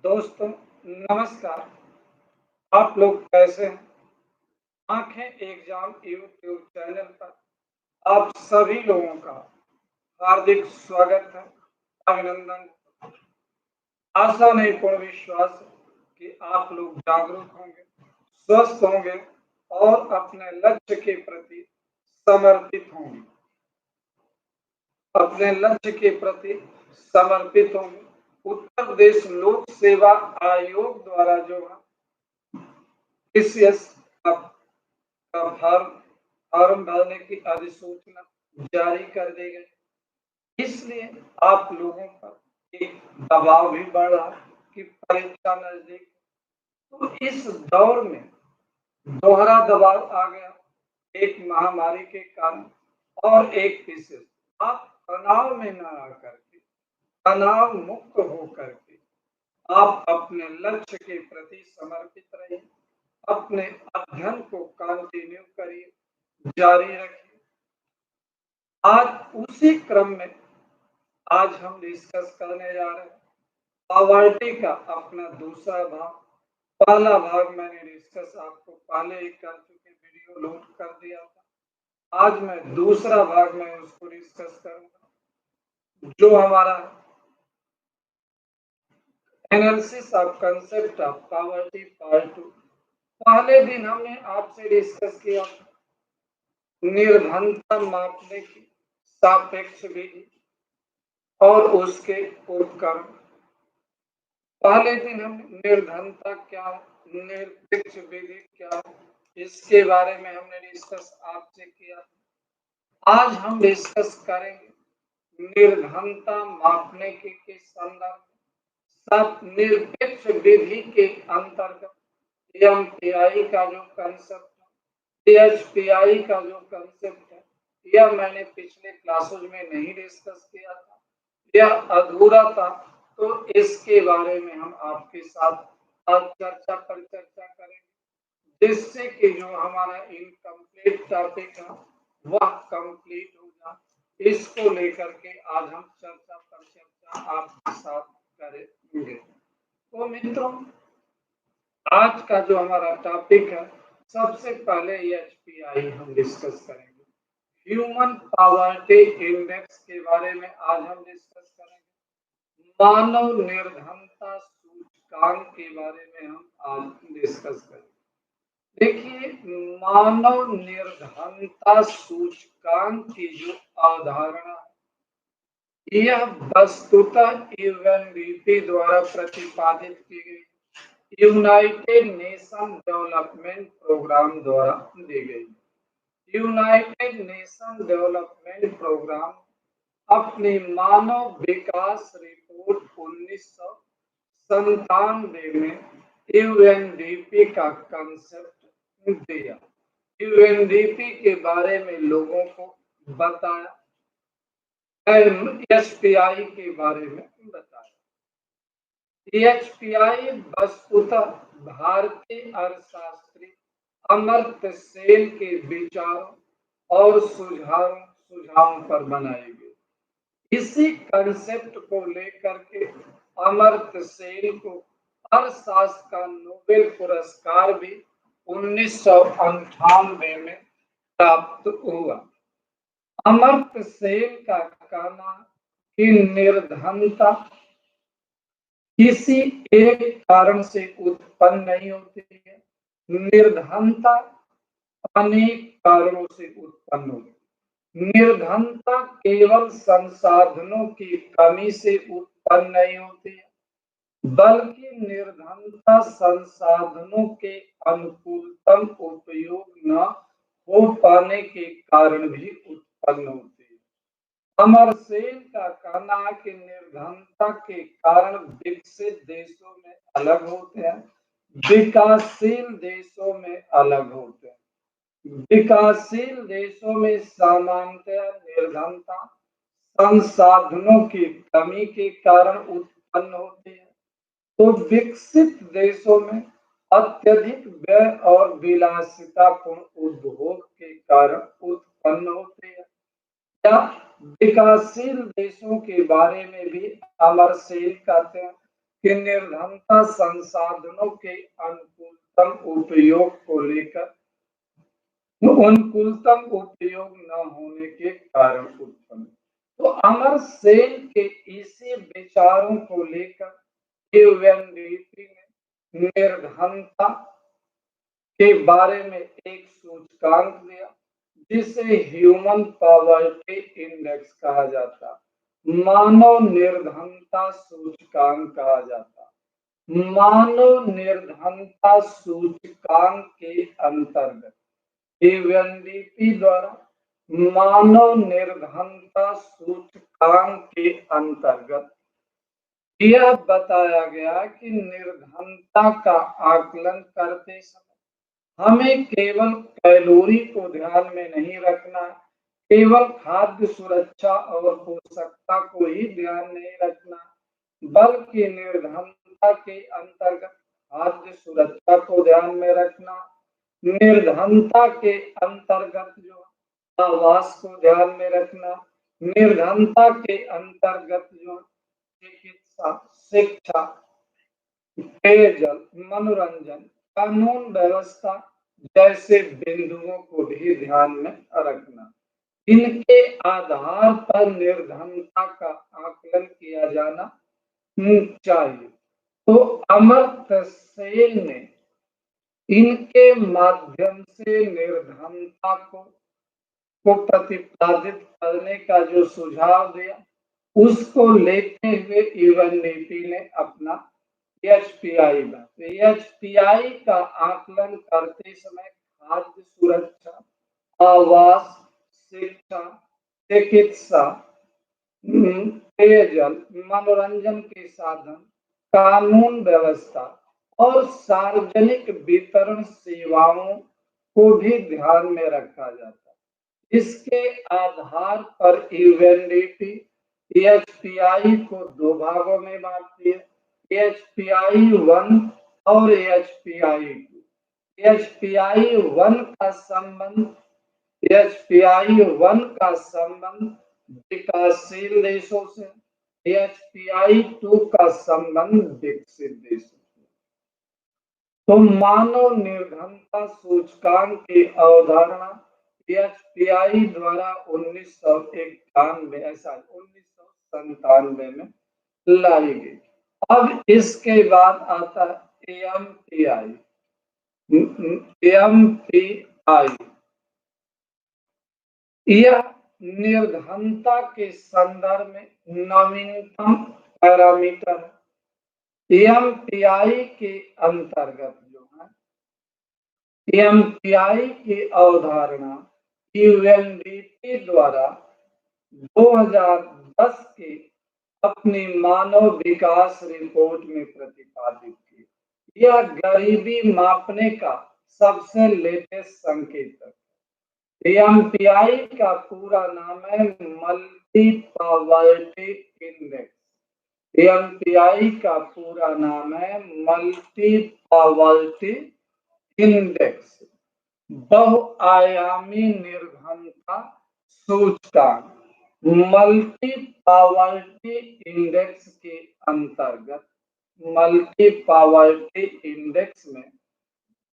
दोस्तों नमस्कार। आप लोग कैसे हैं? आंखें एग्जाम यूट्यूब चैनल पर आप सभी लोगों का हार्दिक स्वागत है, अभिनंदन। आशा नहीं पूर्ण विश्वास है कि आप लोग जागरूक होंगे, स्वस्थ होंगे और अपने लक्ष्य के प्रति समर्पित होंगे। अपने लक्ष्य के प्रति समर्पित होंगे। उत्तर प्रदेश लोक सेवा आयोग द्वारा जो PCS का फॉर्म भरने की अधिसूचना जारी कर दी गई। इसलिए आप लोगों पर एक दबाव भी बढ़ रहा कि परीक्षा नजदीक। तो इस दौर में दोहरा दबाव आ गया, एक महामारी के कारण और एक विशेष। आप तनाव में न आकर के, तनाव मुक्त होकर के आप अपने लक्ष्य के प्रति समर्पित रहिए, अपने अध्ययन को कंटिन्यू करिए, जारी रखिए। आज उसी क्रम में आज हम डिस्कस करने जा रहे हैं पॉवर्टी का अपना दूसरा भाग। पहला भाग मैंने डिस्कस आपको पहले ही कर चुके, वीडियो लोड कर दिया था। आज मैं दूसरा भाग में उसको डिस्कस करूंगा, जो हमारा analysis of concept of poverty part 2। पहले दिन हमने आपसे डिस्कस किया निर्धनता मापने की सापेक्ष विधि और उसके उपकरण। पहले दिन हम निर्धनता क्या, निरपेक्ष विधि क्या, इसके बारे में हमने डिस्कस आपसे किया। आज हम डिस्कस करेंगे निर्धनता मापने के संदर्भ सब निरपेक्ष विधि के अंतर्गत MPI का जो कंसेप्ट है, PHPI का जो कंसेप्ट है, यह मैंने पिछले क्लासेस में नहीं डिस्कस किया था, यह अधूरा था। तो इसके बारे में हम आपके साथ आज चर्चा करेंगे, जिससे कि जो हमारा इनकम्प्लीट टॉपिक है वह कंप्लीट हो जाए। इसको लेकर के आज हम चर्चा आपके साथ करेंगे। तो मित्रों, आज का जो हमारा टॉपिक है, सबसे पहले HPI हम डिस्कस करेंगे। ह्यूमन पॉवर्टी इंडेक्स के बारे में आज हम डिस्कस करेंगे। मानव निर्धनता सूचकांक के बारे में हम आज डिस्कस करेंगे। देखिए, मानव निर्धनता सूचकांक की जो अवधारणा है, यह वस्तुतः UNDP द्वारा प्रतिपादित की गई, यूनाइटेड नेशन डेवलपमेंट प्रोग्राम द्वारा दी गई। यूनाइटेड नेशन डेवलपमेंट प्रोग्राम अपनी मानव विकास रिपोर्ट 1997 में UNDP का कंसेप्ट दिया, UNDP के बारे में लोगों को बताया, HPI के बारे में बताया। HPI वस्तुतः भारतीय अर्थशास्त्री अमर्त्य सेन के विचारों और सुझावों पर बनाई गई। इसी कंसेप्ट को लेकर के अमर्त्य सेन को अर्थशास्त्र का नोबेल पुरस्कार भी 1998 में प्राप्त हुआ। अमर्त्य सेन का कहना कि निर्धनता किसी एक कारण से उत्पन्न नहीं होती है, निर्धनता अनेक कारणों से उत्पन्न होती है। निर्धनता केवल संसाधनों की कमी से उत्पन्न नहीं होती है, बल्कि निर्धनता संसाधनों के अनुकूलतम उपयोग न हो पाने के कारण भी उत्पन्न होती है। अमर्त्य सेन का कहना है कि निर्धनता के कारण विकसित देशों में अलग होते हैं, विकासशील देशों में अलग होते हैं। विकासशील देशों में सामान्यतः निर्धनता संसाधनों की कमी के कारण उत्पन्न होती है, तो विकसित देशों में अत्यधिक व्यय और विलासितापूर्ण उपभोग के कारण उत्पन्न होती है। विकासशील देशों के बारे में भी अमर्त्य सेन कहते हैं कि निर्धनता संसाधनों के अनुकूलतम उपयोग को लेकर अनुकूलतम उपयोग न होने के कारण उत्पन्न। तो अमर सेन के इसी विचारों को लेकर यूएनडीपी ने निर्धनता के बारे में एक सूचकांक दिया जिसे ह्यूमन पॉवर्टी इंडेक्स कहा जाता, मानव निर्धनता सूचकांक कहा जाता। मानव निर्धनता सूचकांक के अंतर्गत यूएनडीपी द्वारा मानव निर्धनता सूचकांक के अंतर्गत यह बताया गया कि निर्धनता का आकलन करते समय हमें केवल कैलोरी को ध्यान में नहीं रखना, केवल खाद्य सुरक्षा और पोषकता को ही ध्यान नहीं रखना, बल्कि निर्धनता के अंतर्गत खाद्य सुरक्षा को ध्यान में रखना, निर्धनता के अंतर्गत जो आवास को ध्यान में रखना, निर्धनता के अंतर्गत जो चिकित्सा, शिक्षा, पेयजल, मनोरंजन, कानून व्यवस्था जैसे बिंदुओं को भी ध्यान में रखना। इनके आधार पर निर्धनता का आकलन किया जाना चाहिए। तो अमर्त्य सेन ने इनके माध्यम से निर्धनता को प्रतिपादित करने का जो सुझाव दिया उसको लेते हुए यूएनडीपी ने अपना एचपीआई का आकलन करते समय खाद्य सुरक्षा, आवास, शिक्षा, चिकित्सा, पेयजल, मनोरंजन के साधन, कानून व्यवस्था और सार्वजनिक वितरण सेवाओं को भी ध्यान में रखा जाता है। इसके आधार पर यूएनडीपी एचपीआई को दो भागों में बांटती है, एचपीआई 1 और एचपीआई 2। एचपीआई 1 का संबंध विकासशील देशों से, एचपीआई 2 का संबंध विकसित देशों से। तो मानव निर्धनता सूचकांक की अवधारणा एचपीआई द्वारा 1997 में लाई गई। अब इसके बाद आता है एमपीआई। यह निर्धनता के संदर्भ में नवीनतम पैरामीटर है। एमपीआई के अंतर्गत जो है एमपीआई की अवधारणा यूएनडीपी द्वारा 2010 के अपनी मानव विकास रिपोर्ट में प्रतिपादित की। यह गरीबी मापने का सबसे लेटेस्ट संकेतक है। एमपीआई का पूरा नाम है मल्टी पॉवर्टी इंडेक्स। एमपीआई का पूरा नाम है मल्टी पॉवर्टी इंडेक्स, बहुआयामी निर्धनता सूचकांक। मल्टी पॉवर्टी इंडेक्स के अंतर्गत मल्टी पॉवर्टी इंडेक्स में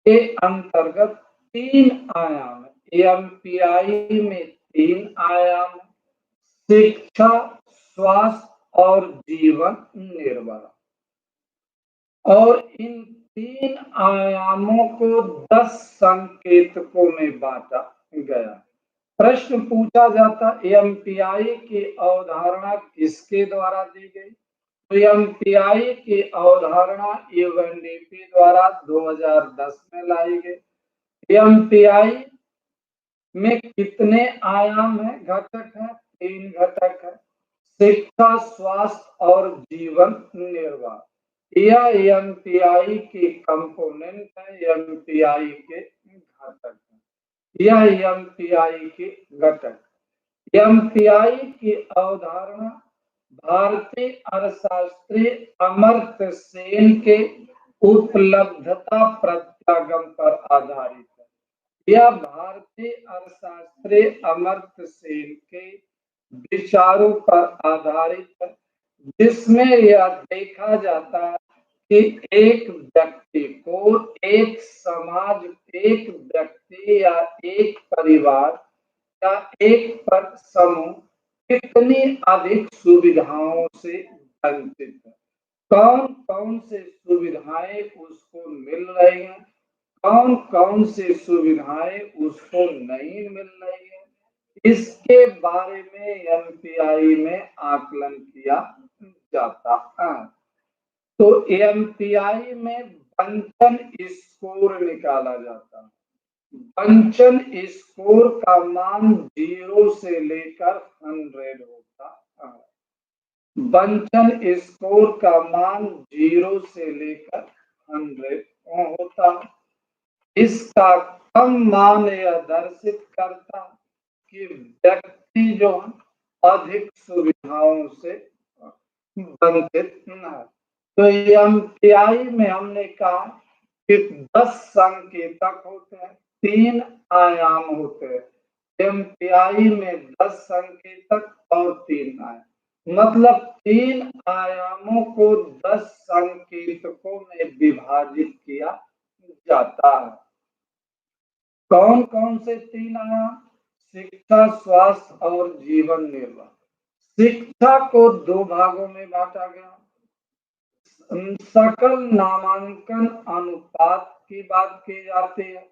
के अंतर्गत 3 आयाम है। एमपीआई में 3 आयाम है, शिक्षा, स्वास्थ्य और जीवन निर्वाह। और इन 3 आयामों को 10 संकेतकों में बांटा गया। प्रश्न पूछा जाता एमपीआई की अवधारणा किसके द्वारा दी गई? तो एमपीआई की अवधारणा यूएनडीपी द्वारा 2010 में लाई गई। एमपीआई में कितने आयाम है, घटक है? 3 घटक है, शिक्षा, स्वास्थ्य और जीवन निर्वाह। यह एमपीआई के कंपोनेंट है, एमपीआई के घटक है। यह एमपीआई के घटक। एमपीआई की अवधारणा भारतीय अर्थशास्त्री अमर्त्य सेन के उपलब्धता प्रत्यागम पर आधारित है। यह भारतीय अर्थशास्त्री अमर्त्य सेन के विचारों पर आधारित है, जिसमें यह देखा जाता है कि एक व्यक्ति को, एक समाज, एक व्यक्ति या एक परिवार या एक पर समूह कितनी अधिक सुविधाओं से वंचित है, कौन कौन से सुविधाएं उसको मिल रही हैं, कौन कौन सी सुविधाएं उसको नहीं मिल रही है, इसके बारे में एमपीआई में आकलन किया जाता है। तो एमपीआई में बंचन स्कोर निकाला जाता है। बंचन स्कोर का मान 0 से लेकर 100 होता है। बंचन स्कोर का मान 0 से लेकर 100 होता है। इसका कम मान यह दर्शित करता कि व्यक्ति जो अधिक सुविधाओं से वंचित न है। तो एमपीआई में हमने कहा कि 10 संकेतक होते हैं, 3 आयाम होते हैं। एमपीआई में 10 संकेतक और 3 आयाम, मतलब 3 आयामों को 10 संकेतकों में विभाजित किया जाता है। कौन कौन से 3 आयाम? शिक्षा, स्वास्थ्य और जीवन निर्वाह। शिक्षा को 2 भागों में बांटा गया। सकल नामांकन अनुपात की बात की जाती है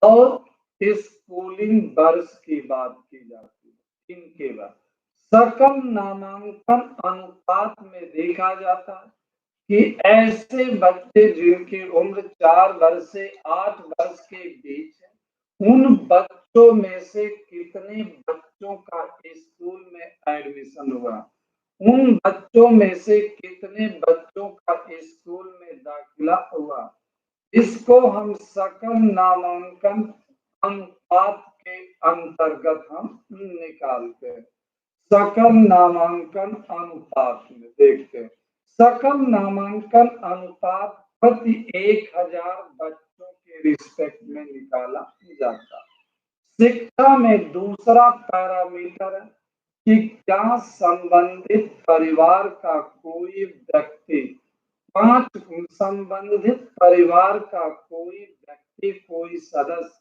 और स्कूलिंग वर्ष की बात की जाती है। इनके बाद सकल नामांकन अनुपात में देखा जाता है कि ऐसे बच्चे जिनकी उम्र 4 वर्ष से 8 वर्ष के बीच है, उन बच्चों में से कितने बच्चों का स्कूल में एडमिशन हुआ, उन बच्चों में से कितने बच्चों का स्कूल में दाखिला हुआ, इसको हम सकल नामांकन अनुपात के अंतर्गत हम निकालते हैं। सकल नामांकन अनुपात में देखते हैं, सकल नामांकन अनुपात प्रति 1000 बच्चों के रिस्पेक्ट में निकाला जाता है। शिक्षा में दूसरा पैरामीटर है कि क्या संबंधित परिवार का कोई व्यक्ति, 5 संबंधित परिवार का कोई व्यक्ति, कोई सदस्य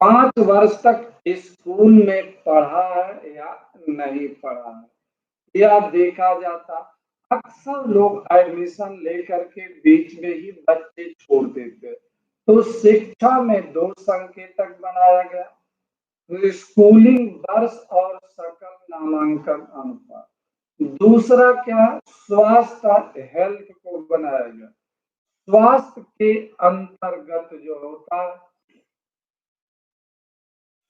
5 वर्ष तक स्कूल में पढ़ा है या नहीं पढ़ा है, यह देखा जाता। अक्सर लोग एडमिशन लेकर के बीच में ही बच्चे छोड़ देते, तो शिक्षा में 2 संकेतक बनाया गया, स्कूलिंग वर्ष और सकल नामांकन अनुपात। दूसरा क्या? स्वास्थ्य, हेल्थ को बनाया गया। स्वास्थ्य के अंतर्गत जो होता है,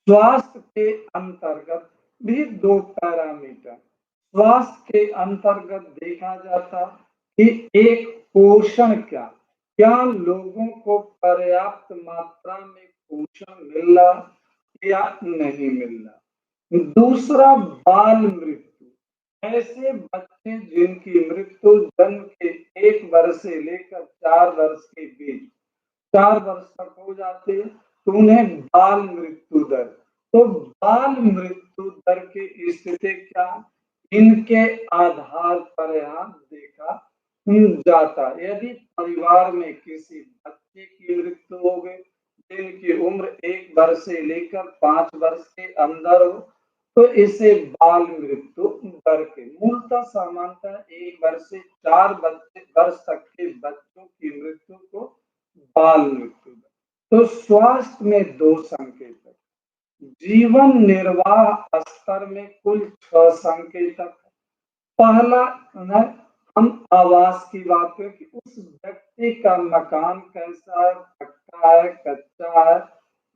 स्वास्थ्य के अंतर्गत भी 2 पैरामीटर। स्वास्थ्य के अंतर्गत देखा जाता कि एक पोषण, क्या लोगों को पर्याप्त मात्रा में पोषण मिल रहा या नहीं मिल रहा। दूसरा बाल मृत्यु, ऐसे बच्चे जिनकी मृत्यु जन्म के 1 वर्ष से लेकर 4 वर्ष के बीच, 4 वर्ष तक हो जाते हैं, तो उन्हें बाल मृत्यु दर। तो बाल मृत्यु दर की स्थिति क्या, इनके आधार पर यहाँ देखा जाता। यदि परिवार में किसी बच्चे की मृत्यु हो गई जिनकी उम्र 1 वर्ष से लेकर 5 वर्ष के अंदर हो, तो इसे बाल मृत्यु दर के, मूलतः सामान्यतः 1 वर्ष से 4 वर्ष तक के बच्चों की मृत्यु को बाल मृत्यु दर। तो स्वास्थ्य में 2 संकेतक, जीवन निर्वाह स्तर में कुल 6 संकेतक। पहला हम आवास की बात करें कि उस व्यक्ति का मकान कैसा है, पक्का है, कच्चा है,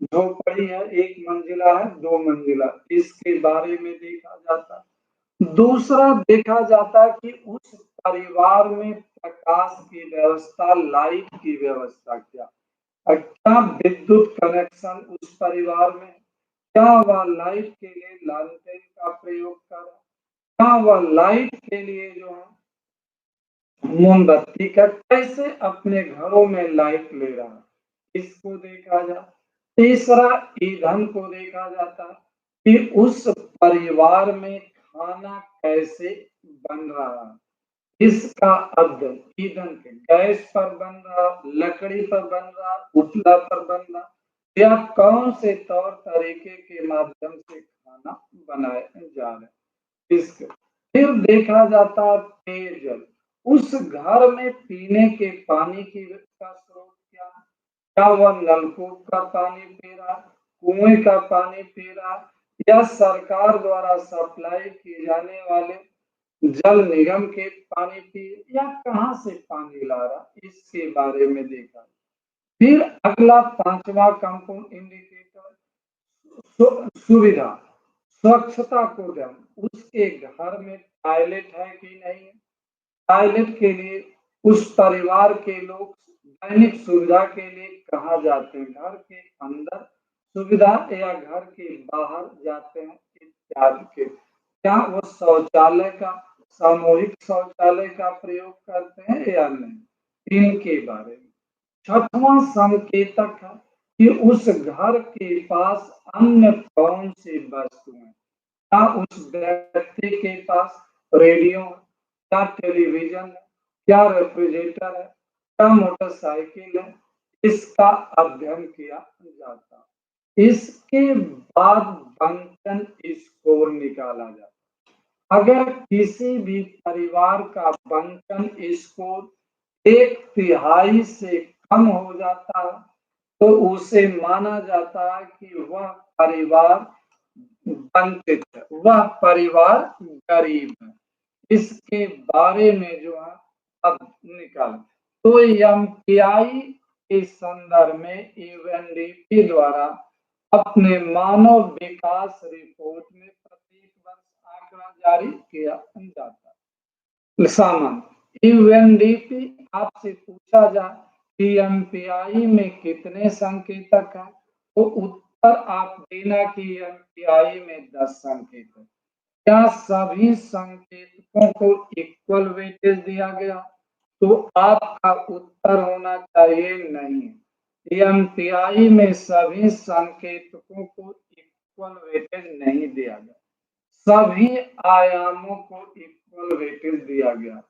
झोपड़ी है, 1 मंजिला है, 2 मंजिला, इसके बारे में देखा जाता। दूसरा देखा जाता कि उस परिवार में प्रकाश की व्यवस्था, लाइट की व्यवस्था क्या विद्युत कनेक्शन उस परिवार में, क्या वह लाइट के लिए लालटेन का प्रयोग कर, क्या वह लाइट के लिए जो है मोमबत्ती का, कैसे अपने घरों में लाइट ले रहा, इसको देखा जा। तीसरा ईंधन को देखा जाता कि उस परिवार में खाना कैसे बन रहा है, इसका अध्ययन ईंधन के गैस पर बन रहा, लकड़ी पर बन रहा, उपला पर बन रहा, या कौन से तौर तरीके के माध्यम से खाना बनाए जा रहे, इसके फिर देखा जाता पेयजल, उस घर में पीने के पानी की का स्रोत क्या है, क्या वह नलकूप का पानी पी रहा, कुएं का पानी पी रहा, या सरकार द्वारा सप्लाई किए जाने वाले जल निगम के पानी पी, या कहाँ से पानी ला रहा, इसके बारे में देखा। फिर अगला पांचवा कंपाउंड इंडिकेटर सुविधा, स्वच्छता को ध्यान, उसके घर में टॉयलेट है कि नहीं है, टॉयलेट के लिए उस परिवार के लोग दैनिक सुविधा के लिए कहाँ जाते हैं, घर के अंदर सुविधा या घर के बाहर जाते हैं इत्यादि के, क्या वो शौचालय का सामूहिक शौचालय का प्रयोग करते हैं या नहीं, इनके बारे में। छठवां संकेतक है कि उस घर के पास अन्य कौन सी वस्तु है, क्या उस व्यक्ति के पास रेडियो है, क्या टेलीविजन है, क्या रेफ्रिजरेटर है, क्या मोटरसाइकिल है, इसका अध्ययन किया जाता। इसके बाद बंटन स्कोर निकाला जाता। अगर किसी भी परिवार का बंटन स्कोर 1/3 से कम हो जाता है तो उसे माना जाता है कि वह परिवार वंचित है, वह परिवार गरीब है। इसके बारे में जो है अब निकाल, तो एमपीआई के संदर्भ में यूएनडीपी द्वारा अपने मानव विकास रिपोर्ट में प्रत्येक वर्ष आंकड़ा जारी किया जाता है। सामान्य यूएनडीपी आपसे पूछा जाए कि एमपीआई में कितने संकेतक हैं, तो उत्तर आप देना कि एमपीआई में 10 संकेतक। क्या सभी संकेतकों को इक्वल वेटेज दिया गया, तो आपका उत्तर होना चाहिए नहीं, एमपीआई में सभी संकेतकों को इक्वल वेटेज नहीं दिया गया, सभी आयामों को इक्वल वेटेज दिया गया।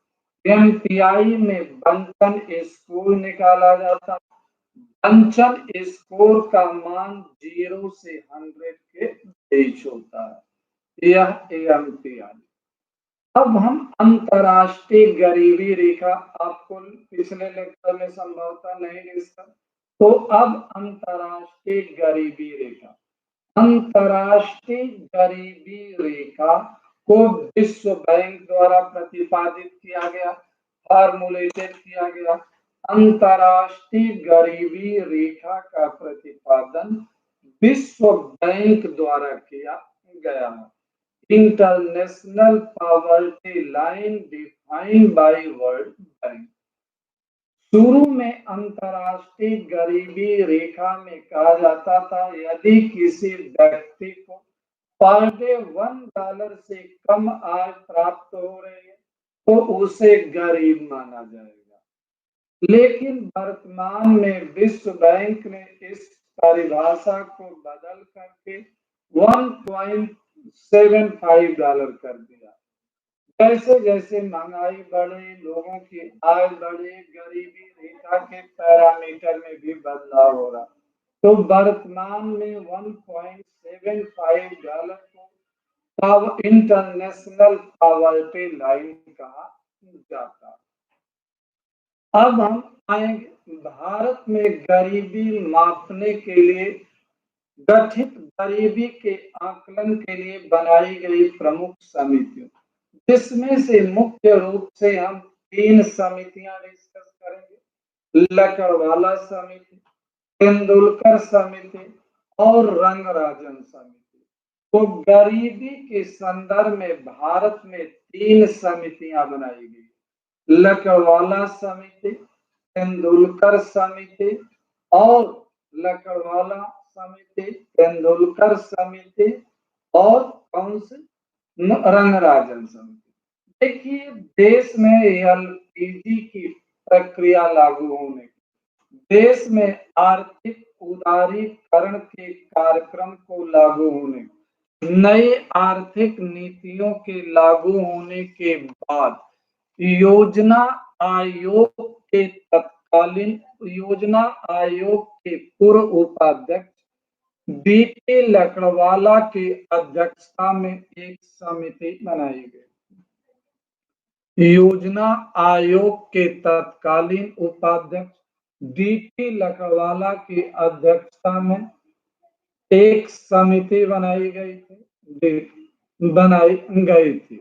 एमपीआई में बंटन स्कोर निकाला जाता, बंटन स्कोर का मान 0 से 100 के बीच होता है, यह एमपीआई। अब हम अंतरराष्ट्रीय गरीबी रेखा, आपको पिछले लेक्चर में संभवतः नहीं डिस्कस, तो अब अंतरराष्ट्रीय गरीबी रेखा, अंतरराष्ट्रीय गरीबी रेखा को विश्व बैंक द्वारा प्रतिपादित किया गया, फॉर्मुलेटेड किया गया। अंतरराष्ट्रीय गरीबी रेखा का प्रतिपादन विश्व बैंक द्वारा किया गया है। International poverty line defined by world bank. शुरू में अंतरराष्ट्रीय गरीबी रेखा में कहा जाता था यदि किसी व्यक्ति को पर डे $1 से कम आय प्राप्त हो रही है तो उसे गरीब माना जाएगा, लेकिन वर्तमान में विश्व बैंक ने इस परिभाषा को बदल करके $1.75 कर दिया। जैसे जैसे महंगाई बढ़ी, लोगों की आय बढ़ी, गरीबी रेखा के पैरामीटर में भी बदलाव हो रहा, तो वर्तमान में $1.75 को इंटरनेशनल पॉवर्टी लाइन कहा जाता। अब हम आएंगे भारत में गरीबी मापने के लिए गठित गरीबी के आकलन के लिए बनाई गई प्रमुख समितियों, जिसमें से मुख्य रूप से हम 3 समितियां डिस्कस करेंगे, लकड़वाला समिति, तेंदुलकर समिति और रंगराजन समिति। तो गरीबी के संदर्भ में भारत में 3 समितियां बनाई गई, लकड़वाला समिति, तेंदुलकर समिति और लकड़वाला समिति, तेंदुलकर समिति और कौन से रंगराजन समिति। देखिए देश में एलपीजी की प्रक्रिया लागू होने, देश में आर्थिक उदारीकरण के कार्यक्रम को लागू होने, नई आर्थिक नीतियों के लागू होने के बाद योजना आयोग के तत्कालीन योजना आयोग के पूर्व उपाध्यक्ष बीपी लकड़वाला की अध्यक्षता में एक समिति बनाई गई। योजना आयोग के तत्कालीन उपाध्यक्ष बीपी लकड़वाला की अध्यक्षता में एक समिति बनाई गई थी।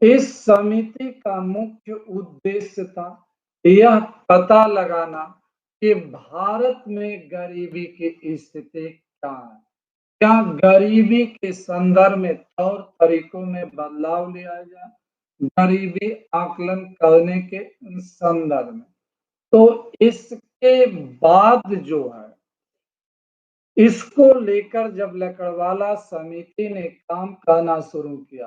इस समिति का मुख्य उद्देश्य था यह पता लगाना कि भारत में गरीबी की स्थिति क्या है, क्या गरीबी के संदर्भ में तौर तरीकों में बदलाव लिया जाए गरीबी आकलन करने के संदर्भ में। तो इसके बाद जो है, इसको लेकर जब लकड़वाला समिति ने काम करना शुरू किया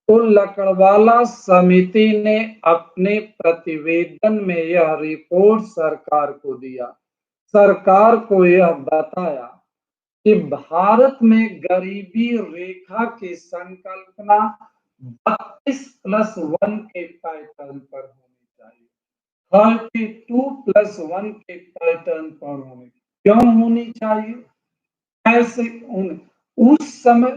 तो लकड़वाला समिति ने अपने प्रतिवेदन में यह रिपोर्ट सरकार को दिया। सरकार को यह बताया कि भारत में गरीबी रेखा की संकल्पना 32+1 के पैटर्न पर होनी चाहिए, 32+1 के पैटर्न पर क्यों होनी चाहिए? ऐसे उस समय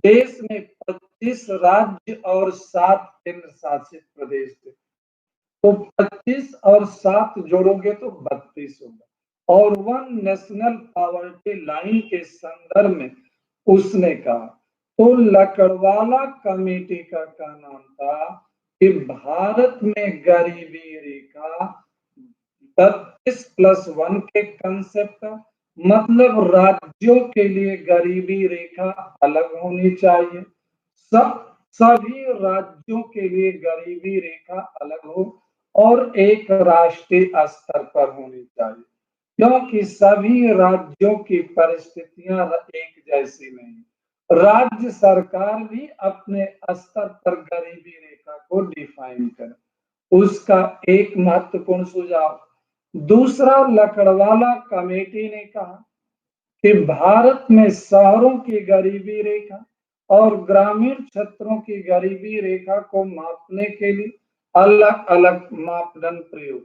देश में 25 राज्य और 7 केंद्र शासित प्रदेश थे, तो 25 और 7 जोड़ोगे तो 32 होगा। और वन नेशनल पॉवर्टी लाइन के संदर्भ में उसने कहा, तो लकड़वाला कमेटी का कहना था कि भारत में गरीबी रेखा 32+1 के कंसेप्ट, मतलब राज्यों के लिए गरीबी रेखा अलग होनी चाहिए, सभी राज्यों के लिए गरीबी रेखा अलग हो और एक राष्ट्रीय स्तर पर होनी चाहिए, क्योंकि सभी राज्यों की परिस्थितियां एक जैसी नहीं। राज्य सरकार भी अपने स्तर पर गरीबी रेखा को डिफाइन करे, उसका एक महत्वपूर्ण सुझाव। दूसरा, लकड़वाला कमेटी ने कहा कि भारत में शहरों की गरीबी रेखा और ग्रामीण क्षेत्रों की गरीबी रेखा को मापने के लिए अलग अलग मापदंड प्रयोग।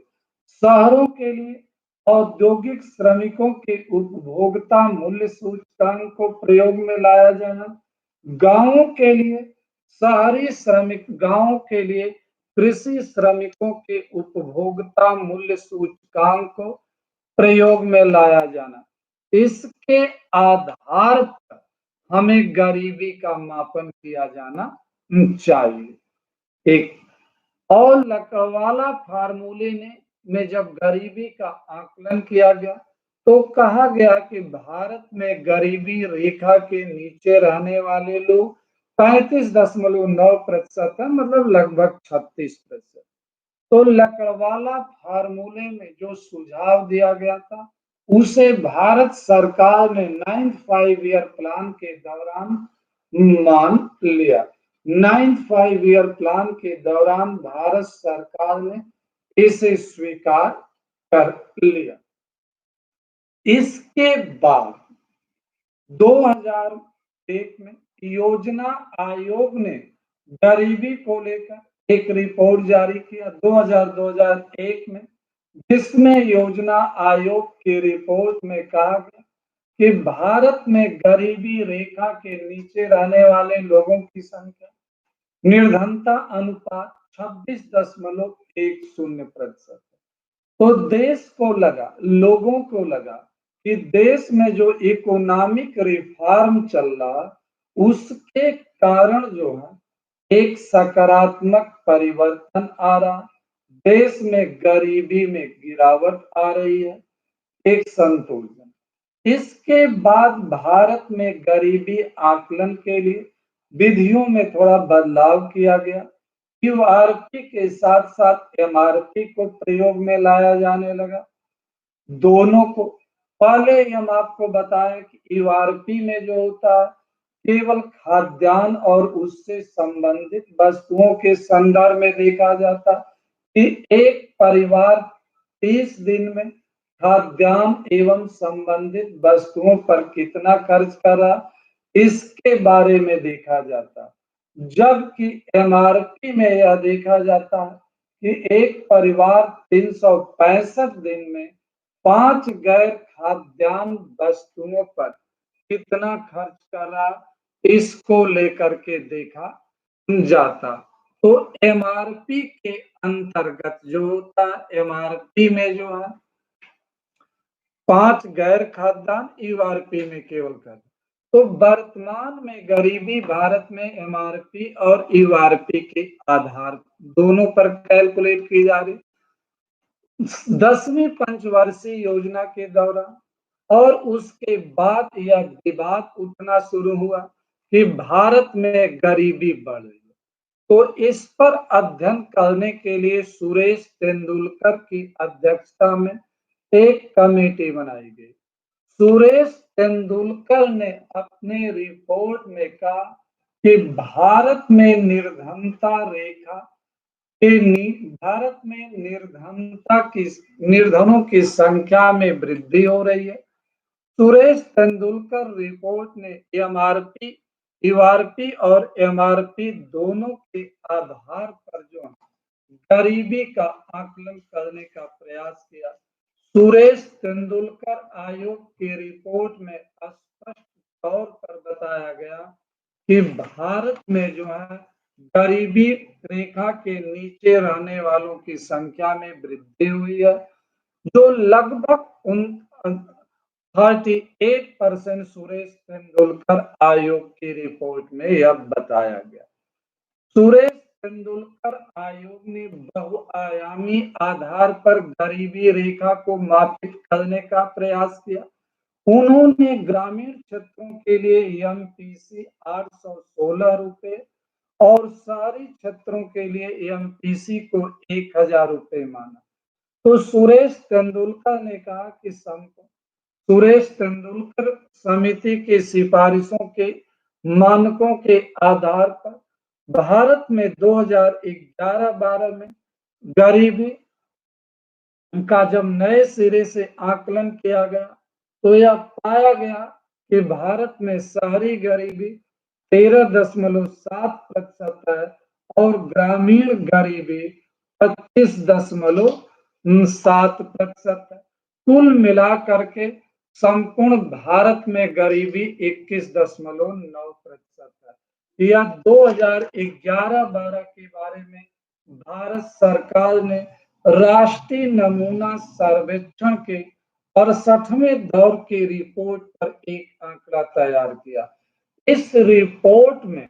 शहरों के लिए औद्योगिक श्रमिकों के उपभोक्ता मूल्य सूचकांक को प्रयोग में लाया जाना, गांवों के लिए शहरी श्रमिक, गांवों के लिए कृषि श्रमिकों के उपभोक्ता मूल्य सूचकांक को प्रयोग में लाया जाना। इसके आधार पर हमें गरीबी का मापन किया जाना चाहिए। एक और लकड़वाला फार्मूले में जब गरीबी का आकलन किया गया तो कहा गया कि भारत में गरीबी रेखा के नीचे रहने वाले लोग 35.9% है, मतलब लगभग 36%। तो लकड़वाला फार्मूले में जो सुझाव दिया गया था उसे भारत सरकार ने 9th 5 ईयर प्लान के दौरान मान लिया। 9th 5 ईयर प्लान के दौरान भारत सरकार ने इसे स्वीकार कर लिया। इसके बाद 2001 में योजना आयोग ने गरीबी को लेकर एक रिपोर्ट जारी किया 2001 में, जिसमें योजना आयोग की रिपोर्ट में कहा गया कि भारत में गरीबी रेखा के नीचे रहने वाले लोगों की संख्या निर्धनता अनुपात 26.10%। तो देश को लगा, लोगों को लगा कि देश में जो इकोनॉमिक रिफॉर्म चल रहा उसके कारण जो है एक सकारात्मक परिवर्तन आ रहा, देश में गरीबी में गिरावट आ रही है, एक संतुलन। इसके बाद भारत में गरीबी आकलन के लिए विधियों में थोड़ा बदलाव किया गया। क्यूआरपी के साथ साथ एमआरपी को प्रयोग में लाया जाने लगा। दोनों को पहले हम आपको बताएं कि यूआरपी में जो होता है केवल खाद्यान्न और उससे संबंधित वस्तुओं के संदर्भ में देखा जाता कि एक परिवार 30 दिन में खाद्यान्न एवं संबंधित वस्तुओं पर कितना खर्च कर रहा, इसके बारे में देखा जाता, जबकि एमआरपी में यह देखा जाता है कि एक परिवार 365 दिन में 5 गैर खाद्यान्न वस्तुओं पर कितना खर्च कर रहा, इसको लेकर के देखा जाता। तो एमआरपी के अंतर्गत जो होता है, एमआरपी में जो है 5 गैर खाद्यान्न, यूआरपी में केवल कर। तो वर्तमान में गरीबी भारत में एमआरपी और यूआरपी के आधार दोनों पर कैलकुलेट की जा रही। 10वीं पंचवर्षीय योजना के दौरान और उसके बाद यह विवाद उठना शुरू हुआ कि भारत में गरीबी बढ़ रही है। तो इस पर अध्ययन करने के लिए सुरेश तेंदुलकर की अध्यक्षता में एक कमेटी बनाई गई। सुरेश तेंदुलकर ने अपने रिपोर्ट में कहा कि भारत में निर्धनता रेखा भारत में निर्धनों की संख्या में वृद्धि हो रही है। सुरेश तेंदुलकर रिपोर्ट ने एमआरपी, यूआरपी और एमआरपी दोनों के आधार पर जो गरीबी का आकलन करने का प्रयास किया। सुरेश तेंदुलकर आयोग की रिपोर्ट में स्पष्ट तौर पर बताया गया कि भारत में जो है गरीबी रेखा के नीचे रहने वालों की संख्या में वृद्धि हुई है, जो लगभग 38% सुरेश तेंदुलकर आयोग की रिपोर्ट में यह बताया गया। सुरेश तेंदुलकर आयोग ने बहुआयामी आधार पर गरीबी रेखा को मापित करने का प्रयास किया। उन्होंने ग्रामीण क्षेत्रों के लिए एमपीसी 816 रुपए और शहरी क्षेत्रों के लिए एमपीसी को 1000 रुपए माना। तो सुरेश तेंदुलकर ने कहा कि सुरेश तेंदुलकर समिति की सिफारिशों के मानकों के आधार पर भारत में 2011-12 में गरीबी का जब नए सिरे से आकलन किया गया तो यह पाया गया कि भारत में शहरी गरीबी 13.7% है और ग्रामीण गरीबी 25.7% है। कुल मिलाकर के संपूर्ण भारत में गरीबी 21.9% है। यह 2011-12 के बारे में भारत सरकार ने राष्ट्रीय नमूना सर्वेक्षण के 68वें दौर की रिपोर्ट पर एक आंकड़ा तैयार किया। इस रिपोर्ट में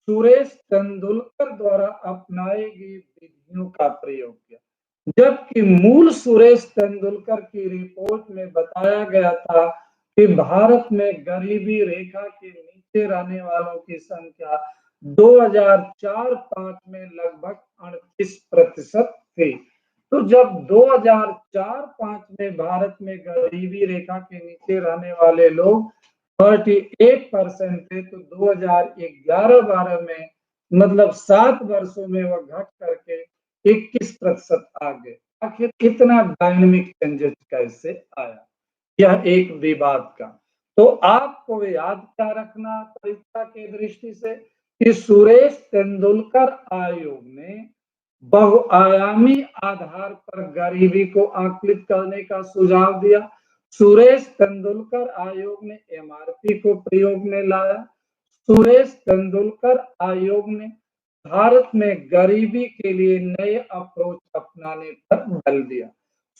सुरेश तेंदुलकर द्वारा अपनाई गई विधियों का प्रयोग किया, जबकि मूल सुरेश तेंदुलकर की रिपोर्ट में बताया गया था कि भारत में गरीबी रेखा के नीचे रहने वालों की संख्या 2004-5 में लगभग 38% थी। तो जब 2004-5 में भारत में गरीबी रेखा के नीचे रहने वाले लोग 38% थे, तो 2011-12 में मतलब 7 वर्षों में वह घट करके 21% आ गए। आखिर कितना डायनेमिक चेंजेस कैसे आया, यह एक विवाद का। तो आपको याद क्या रखना परीक्षा की दृष्टि से कि सुरेश तेंदुलकर आयोग ने बहुआयामी आधार पर गरीबी को आकलित करने का सुझाव दिया। सुरेश तेंदुलकर आयोग ने एमआरपी को प्रयोग में लाया। सुरेश तेंदुलकर आयोग ने भारत में गरीबी के लिए नए अप्रोच अपनाने पर बल दिया।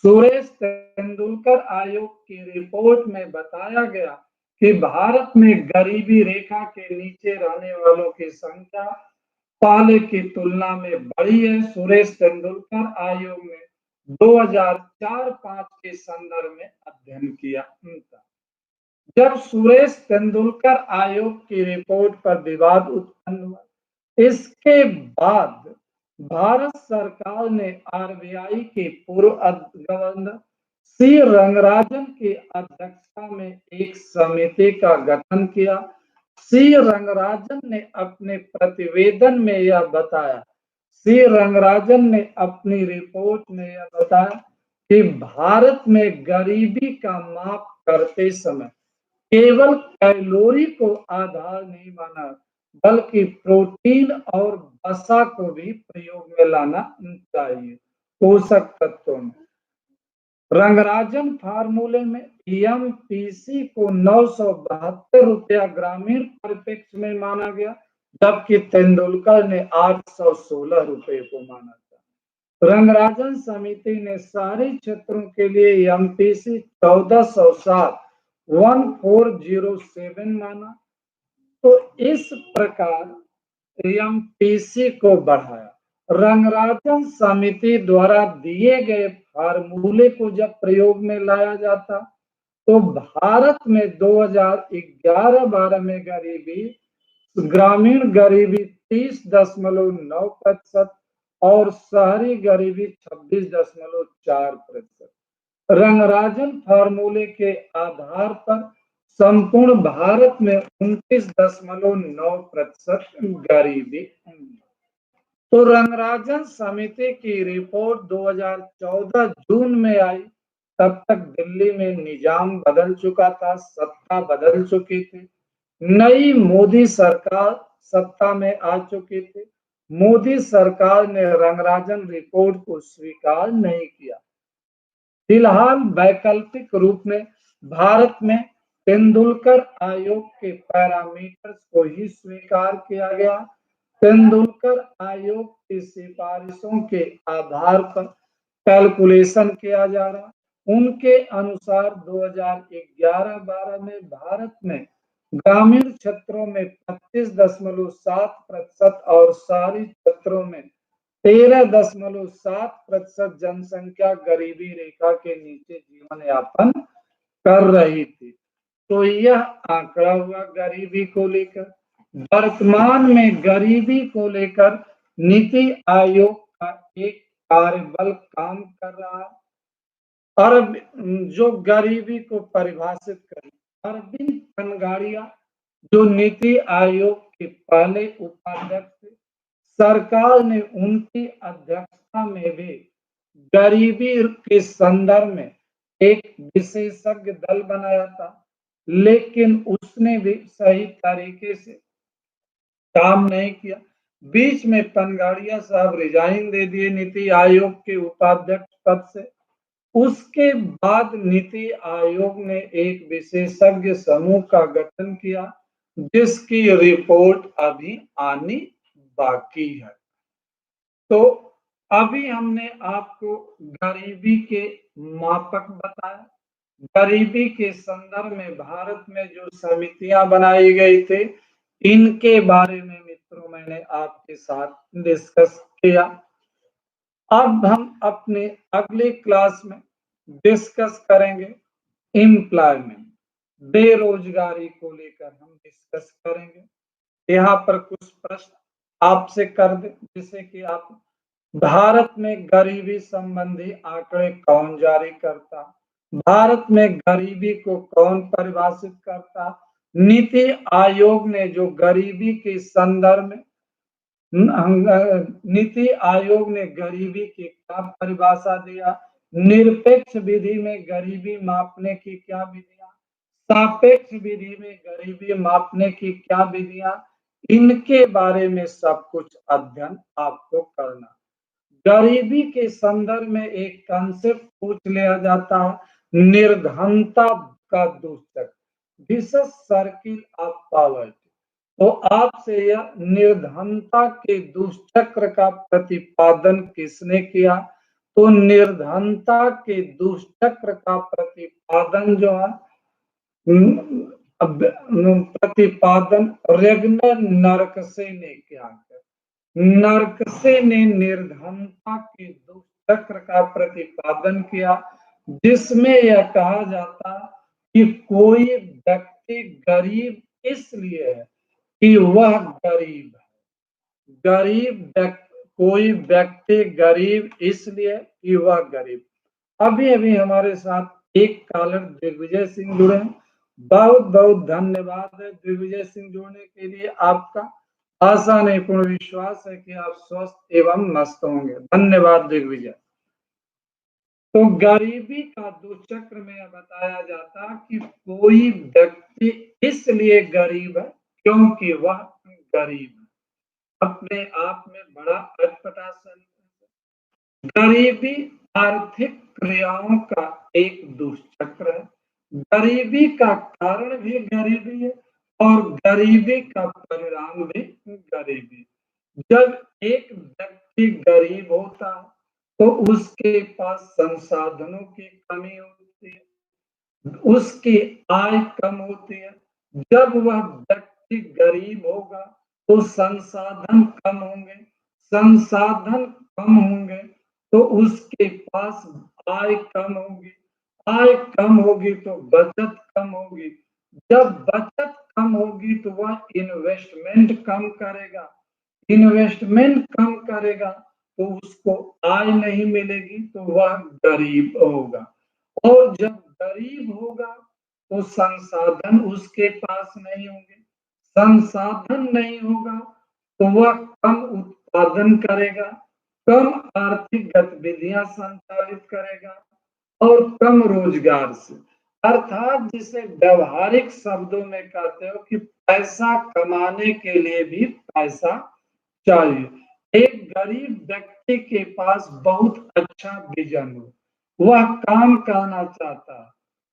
सुरेश तेंदुलकर आयोग की रिपोर्ट में बताया गया कि भारत में गरीबी रेखा के नीचे रहने वालों की संख्या पहले की तुलना में बढ़ी है। सुरेश तेंदुलकर आयोग ने 2004-5 के संदर्भ में अध्ययन किया। जब सुरेश तेंदुलकर आयोग की रिपोर्ट पर विवाद उत्पन्न हुआ, इसके बाद भारत सरकार ने आरबीआई के पूर्व गवर्नर सी रंगराजन की अध्यक्षता में एक समिति का गठन किया। सी रंगराजन ने अपने प्रतिवेदन में यह बताया, सी रंगराजन ने अपनी रिपोर्ट में यह बताया कि भारत में गरीबी का माप करते समय केवल कैलोरी को आधार नहीं माना, बल्कि प्रोटीन और वसा को भी प्रयोग में लाना चाहिए पोषक तत्वों में। रंगराजन फार्मूले में एमपीसी को 972 रुपया ग्रामीण परिप्रेक्ष्य में माना गया, जबकि तेंदुलकर ने 816 रुपये को माना था। रंगराजन समिति ने शहरी क्षेत्रों के लिए एमपीसी 1407 1407 माना। तो इस प्रकार एमपीसी को बढ़ाया। रंगराजन समिति द्वारा दिए गए फार्मूले को जब प्रयोग में लाया जाता तो भारत में 2011-12 में ग्रामीण गरीबी 30.9% और शहरी गरीबी 26.4%। रंगराजन फार्मूले के आधार पर संपूर्ण भारत में 29.9% गरीबी। तो रंगराजन समिति की रिपोर्ट 2014 जून में आई। तब तक दिल्ली में निजाम बदल चुका था, सत्ता बदल चुकी थी, नई मोदी सरकार सत्ता में आ चुकी थी। मोदी सरकार ने रंगराजन रिपोर्ट को स्वीकार नहीं किया। फिलहाल वैकल्पिक रूप में भारत में तेंदुलकर आयोग के पैरामीटर्स को ही स्वीकार किया गया। तेंदुलकर आयोग की सिफारिशों के आधार पर कैलकुलेशन किया जा रहा। उनके अनुसार 2011-12 में भारत में ग्रामीण क्षेत्रों में 25.7% और शहरी क्षेत्रों में 13.7% जनसंख्या गरीबी रेखा के नीचे जीवन यापन कर रही थी। तो यह आंकड़ा हुआ गरीबी को लेकर। वर्तमान में गरीबी को लेकर नीति आयोग का एक कार्यबल काम कर रहा है और जो गरीबी को परिभाषित करे। अरविंद पनगाड़िया जो नीति आयोग के पहले उपाध्यक्ष थे, सरकार ने उनकी अध्यक्षता में भी गरीबी के संदर्भ में एक विशेषज्ञ दल बनाया था, लेकिन उसने भी सही तरीके से काम नहीं किया। बीच में पनगाड़िया साहब रिजाइन दे दिए नीति आयोग के उपाध्यक्ष पद से। उसके बाद नीति आयोग ने एक विशेषज्ञ समूह का गठन किया, जिसकी रिपोर्ट अभी आनी बाकी है। तो अभी हमने आपको गरीबी के मापक बताया। गरीबी के संदर्भ में भारत में जो समितियां बनाई गई थी, इनके बारे में मित्रों मैंने आपके साथ डिस्कस किया। अब हम अपने अगले क्लास में डिस्कस करेंगे एम्प्लॉयमेंट, बेरोजगारी को लेकर हम डिस्कस करेंगे। यहाँ पर कुछ प्रश्न आपसे कर दे, जिसे कि आप भारत में गरीबी संबंधी आंकड़े कौन जारी करता, भारत में गरीबी को कौन परिभाषित करता, नीति आयोग ने जो गरीबी के संदर्भ में नीति आयोग ने गरीबी की क्या परिभाषा दिया, निरपेक्ष विधि में गरीबी मापने की क्या विधियां, सापेक्ष विधि में गरीबी मापने की क्या विधियां, इनके बारे में सब कुछ अध्ययन आपको करना। गरीबी के संदर्भ में एक कंसेप्ट पूछ लिया जाता है, निर्धनता का दुष्चक्र, विशेष सर्किल ऑफ पॉवर्टी। तो आपसे यह निर्धनता के दुष्चक्र का प्रतिपादन किसने किया? तो निर्धनता के दुष्चक्र का प्रतिपादन जो है प्रतिपादन रेगनर नर्कसे ने किया। नर्कसे ने निर्धनता के दुष्चक्र का प्रतिपादन किया, जिसमें यह कहा जाता कि कोई व्यक्ति गरीब इसलिए है कि वह गरीब है। कोई व्यक्ति गरीब इसलिए कि वह गरीब। अभी अभी हमारे साथ एक कॉलर दिग्विजय सिंह जुड़े हैं। बहुत बहुत धन्यवाद है दिग्विजय सिंह जुड़ने के लिए आपका। आशा नहीं पूर्ण विश्वास है कि आप स्वस्थ एवं मस्त होंगे। धन्यवाद दिग्विजय। तो गरीबी का दुष्चक्र में बताया जाता कि कोई व्यक्ति इसलिए गरीब है क्योंकि वह गरीब है। अपने आप में बड़ा अटपटा गरीबी आर्थिक क्रियाओं का एक दुष्चक्र है। गरीबी का कारण भी गरीबी है और गरीबी का परिणाम भी गरीबी। जब एक व्यक्ति गरीब होता है तो उसके पास संसाधनों की कमी होती है, उसकी आय कम होती है। जब वह व्यक्ति गरीब होगा तो संसाधन कम होंगे, संसाधन कम होंगे तो उसके पास आय कम होगी, आय कम होगी तो बचत कम होगी, जब बचत कम होगी तो वह इन्वेस्टमेंट कम करेगा, इन्वेस्टमेंट कम करेगा तो उसको आय नहीं मिलेगी तो वह गरीब होगा। और जब गरीब होगा तो संसाधन उसके पास नहीं होंगे, संसाधन नहीं होगा तो वह कम उत्पादन करेगा, कम आर्थिक गतिविधियां संचालित करेगा और कम रोजगार से, अर्थात जिसे व्यवहारिक शब्दों में कहते हो कि पैसा कमाने के लिए भी पैसा चाहिए। एक गरीब व्यक्ति के पास बहुत अच्छा विजन हो, वह काम करना चाहता,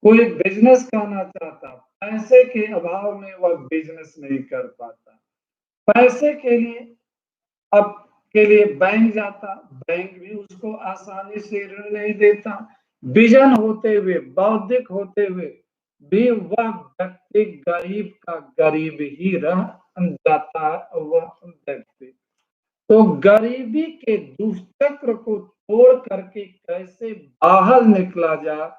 कोई बिजनेस करना चाहता, पैसे के अभाव में वह बिजनेस नहीं कर पाता, पैसे के लिए अब के लिए बैंक जाता, बैंक भी उसको आसानी से ऋण नहीं देता। विजन होते हुए, बौद्धिक होते हुए भी वह व्यक्ति गरीब का गरीब ही रह जाता है। वह व्यक्ति तो गरीबी के दुष्चक्र को तोड़ करके कैसे बाहर निकला जाए,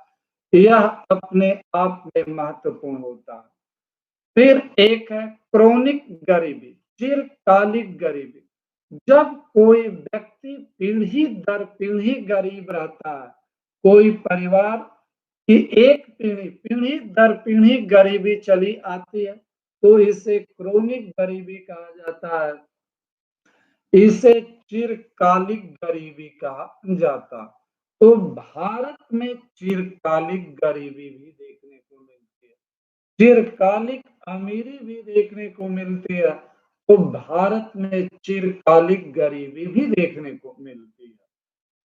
यह अपने आप में महत्वपूर्ण होता है। फिर एक है क्रोनिक गरीबी, चिरकालिक गरीबी। जब कोई व्यक्ति पीढ़ी दर पीढ़ी गरीब रहता है, कोई परिवार की एक पीढ़ी पीढ़ी दर पीढ़ी गरीबी चली आती है तो इसे क्रोनिक गरीबी कहा जाता है, इसे चिरकालिक गरीबी कहा जाता। तो भारत में चिरकालिक गरीबी भी देखने को मिलती है, चिरकालिक अमीरी भी देखने को मिलती है, तो भारत में चिरकालिक गरीबी भी देखने को मिलती है।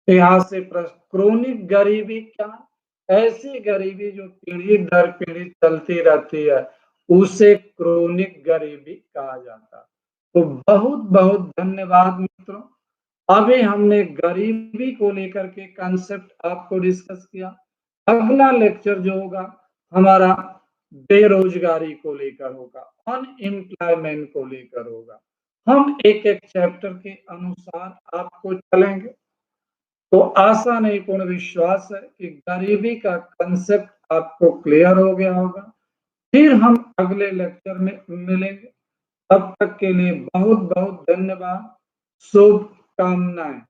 तो यहाँ से प्रश्न, क्रोनिक गरीबी क्या? ऐसी गरीबी जो पीढ़ी दर पीढ़ी चलती रहती है उसे क्रोनिक गरीबी कहा जाता है। तो बहुत बहुत धन्यवाद मित्रों। अभी हमने गरीबी को लेकर के कंसेप्ट आपको डिस्कस किया। अगला लेक्चर जो होगा हमारा बेरोजगारी को लेकर होगा, अनएम्प्लॉयमेंट को लेकर होगा। हम एक एक चैप्टर के अनुसार आपको चलेंगे। तो आशा नहीं पूर्ण विश्वास है कि गरीबी का कंसेप्ट आपको क्लियर हो गया होगा। फिर हम अगले लेक्चर में मिलेंगे। तब तक के लिए बहुत बहुत धन्यवाद, शुभकामनाएं।